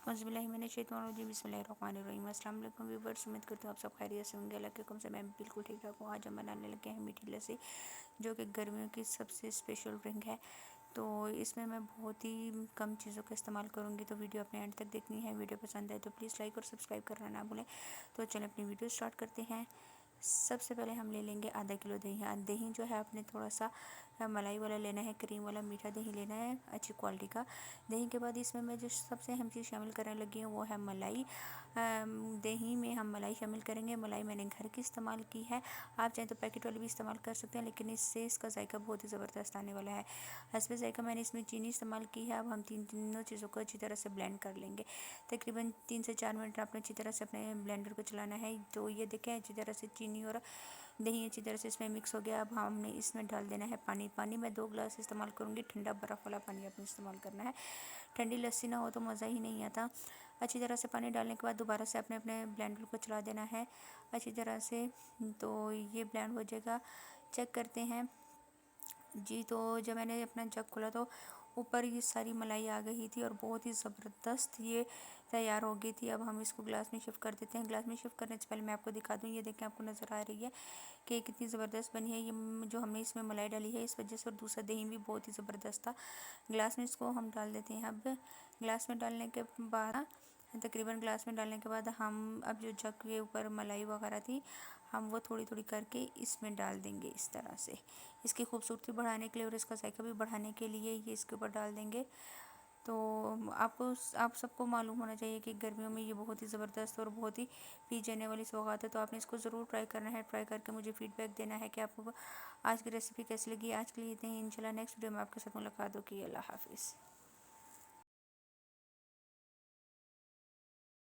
औज़ुबिल्लाहिमिनश्शैतानिर्रजीम बिस्मिल्लाहिर्रहमानिर्रहीम। अस्सलाम वालेकुम व्यूअर्स, उम्मीद करती हूँ आप सब खैरियत से होंगे। अल्लाह के हुक्म से मैं बिल्कुल ठीक ठाक हूँ। आज हम बनाने लगे हैं मीठी लस्सी, जो कि गर्मियों की सबसे स्पेशल ड्रिंक है। तो इसमें मैं बहुत ही कम चीज़ों का इस्तेमाल करूँगी, तो वीडियो अपने एंड तक देखनी है। वीडियो पसंद आए तो प्लीज़ लाइक और सब्सक्राइब करना ना भूलें। तो चलें अपनी वीडियो स्टार्ट करते हैं। सबसे पहले हम ले लेंगे आधा किलो दही। दही जो है आपने थोड़ा सा मलाई वाला लेना है, क्रीम वाला मीठा दही लेना है, अच्छी क्वालिटी का। दही के बाद इसमें मैं जो सबसे अहम चीज़ शामिल करने लगी हूँ वो है मलाई। दही में हम मलाई शामिल करेंगे। मलाई मैंने घर की इस्तेमाल की है, आप चाहें तो पैकेट वाली भी इस्तेमाल कर सकते हैं, लेकिन इससे इसका जायका बहुत ही ज़बरदस्त आने वाला है। हस्बे जायका मैंने इसमें चीनी इस्तेमाल की है। अब हम तीनों चीज़ों को अच्छी तरह से ब्लेंड कर लेंगे। तकरीबन 3 से 4 मिनट आपने अच्छी तरह से अपने ब्लेंडर को चलाना है। तो ये देखें अच्छी तरह से चीनी और दही अच्छी तरह से इसमें मिक्स हो गया। अब हमने इसमें डाल देना है पानी। पानी मैं 2 गिलास इस्तेमाल करूँगी। ठंडा बर्फ़ वाला पानी आपने इस्तेमाल करना है, ठंडी लस्सी ना हो तो मज़ा ही नहीं आता। अच्छी तरह से पानी डालने के बाद दोबारा से आपने अपने ब्लेंडर को चला देना है अच्छी तरह से। तो ये ब्लेंड हो जाएगा। चेक करते हैं जी। तो जब मैंने अपना जग खोला तो ऊपर ये सारी मलाई आ गई थी और बहुत ही ज़बरदस्त ये तैयार हो गई थी। अब हम इसको ग्लास में शिफ्ट कर देते हैं। ग्लास में शिफ्ट करने से पहले मैं आपको दिखा दूँ, ये देखें आपको नज़र आ रही है कि कितनी ज़बरदस्त बनी है। ये जो हमने इसमें मलाई डाली है इस वजह से, और दूसरा दही भी बहुत ही ज़बरदस्त था। ग्लास में इसको हम डाल देते हैं। अब ग्लास में डालने के बाद तकरीबन ग्लास में डालने के बाद हम अब जो जग के ऊपर मलाई वगैरह थी हम वो थोड़ी थोड़ी करके इसमें डाल देंगे इस तरह से। इसकी खूबसूरती बढ़ाने के लिए और इसका जायका भी बढ़ाने के लिए ये इसके ऊपर डाल देंगे। तो आप सबको मालूम होना चाहिए कि गर्मियों में ये बहुत ही ज़बरदस्त और बहुत ही पी जाने वाली सौगात है। तो आपने इसको ज़रूर ट्राई करना है। ट्राई करके मुझे फ़ीडबैक देना है कि आपको आज की रेसिपी कैसी लगी। आज के लिए इतने ही, इंशाल्लाह नेक्स्ट वीडियो में आपके साथ मुलाकात होगी। अल्लाह हाफ़िज़।